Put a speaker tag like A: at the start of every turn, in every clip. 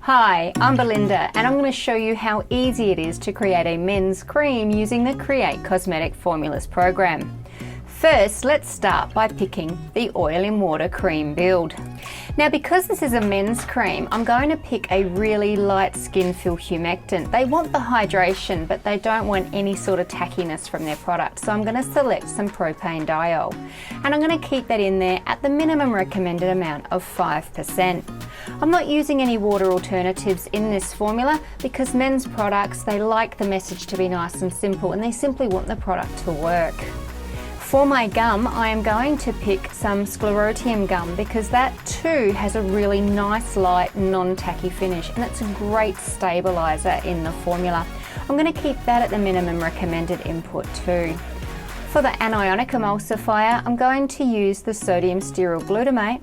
A: Hi, I'm Belinda and I'm going to show you how easy it is to create a men's cream using the Create Cosmetic Formulas program. First, let's start by picking the oil in water cream build. Now, because this is a men's cream, I'm going to pick a really light skin feel humectant. They want the hydration, but they don't want any sort of tackiness from their product. So I'm going to select some propane diol, and I'm going to keep that in there at the minimum recommended amount of 5%. I'm not using any water alternatives in this formula because men's products, they like the message to be nice and simple, and they simply want the product to work. For my gum, I am going to pick some sclerotium gum because that too has a really nice, light, non-tacky finish, and it's a great stabilizer in the formula. I'm going to keep that at the minimum recommended input too. For the anionic emulsifier, I'm going to use the sodium stearyl glutamate,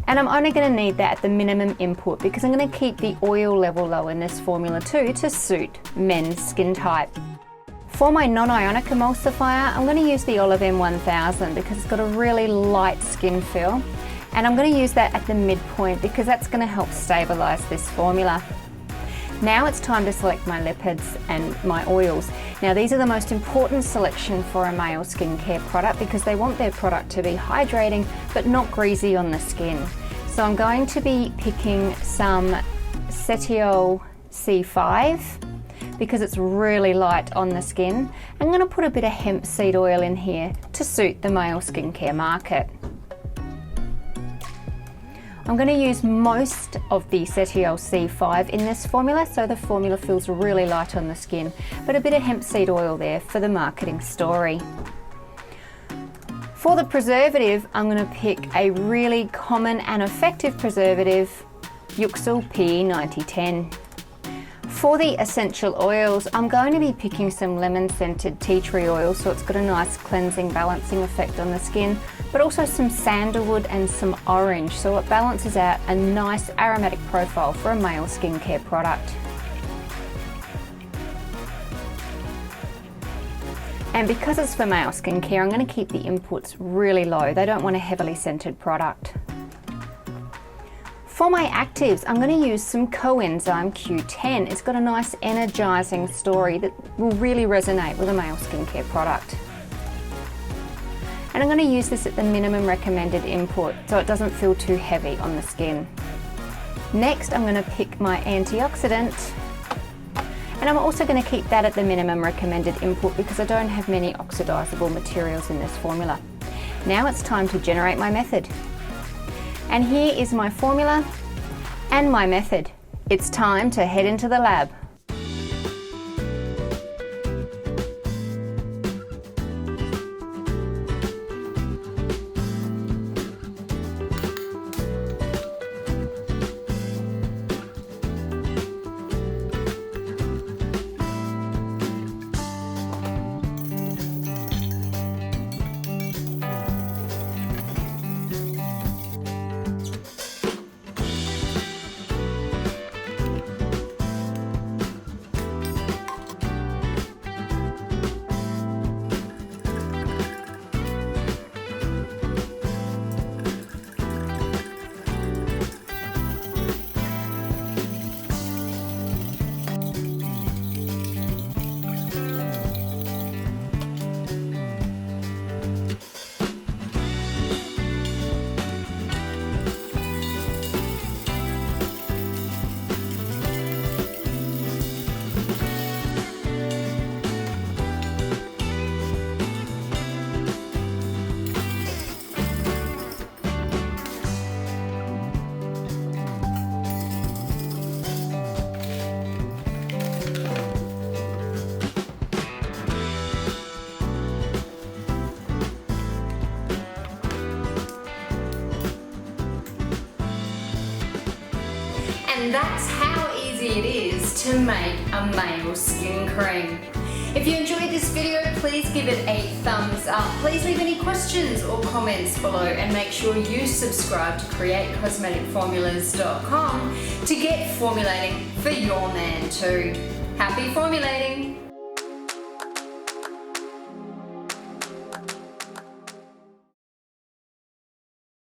A: and I'm only going to need that at the minimum input because I'm going to keep the oil level low in this formula too to suit men's skin type. For my non-ionic emulsifier, I'm going to use the Olive M1000 because it's got a really light skin feel, and I'm going to use that at the midpoint because that's going to help stabilize this formula. Now it's time to select my lipids and my oils. Now, these are the most important selection for a male skincare product because they want their product to be hydrating but not greasy on the skin. So I'm going to be picking some Cetiol C5 because it's really light on the skin. I'm going to put a bit of hemp seed oil in here to suit the male skincare market. I'm going to use most of the Cetiol C5 in this formula so the formula feels really light on the skin, but a bit of hemp seed oil there for the marketing story. For the preservative, I'm going to pick a really common and effective preservative, Yuxil PE9010. For the essential oils, I'm going to be picking some lemon-scented tea tree oil so it's got a nice cleansing, balancing effect on the skin, but also some sandalwood and some orange so it balances out a nice aromatic profile for a male skincare product. And because it's for male skincare, I'm going to keep the inputs really low. They don't want a heavily scented product. For my actives, I'm going to use some coenzyme Q10. It's got a nice energizing story that will really resonate with a male skincare product. And I'm going to use this at the minimum recommended input so it doesn't feel too heavy on the skin. Next, I'm going to pick my antioxidant, and I'm also going to keep that at the minimum recommended input because I don't have many oxidizable materials in this formula. Now it's time to generate my method. And here is my formula and my method. It's time to head into the lab. And that's how easy it is to make a male skin cream. If you enjoyed this video, please give it a thumbs up. Please leave any questions or comments below and make sure you subscribe to CreateCosmeticFormulas.com to get formulating for your man too. Happy formulating!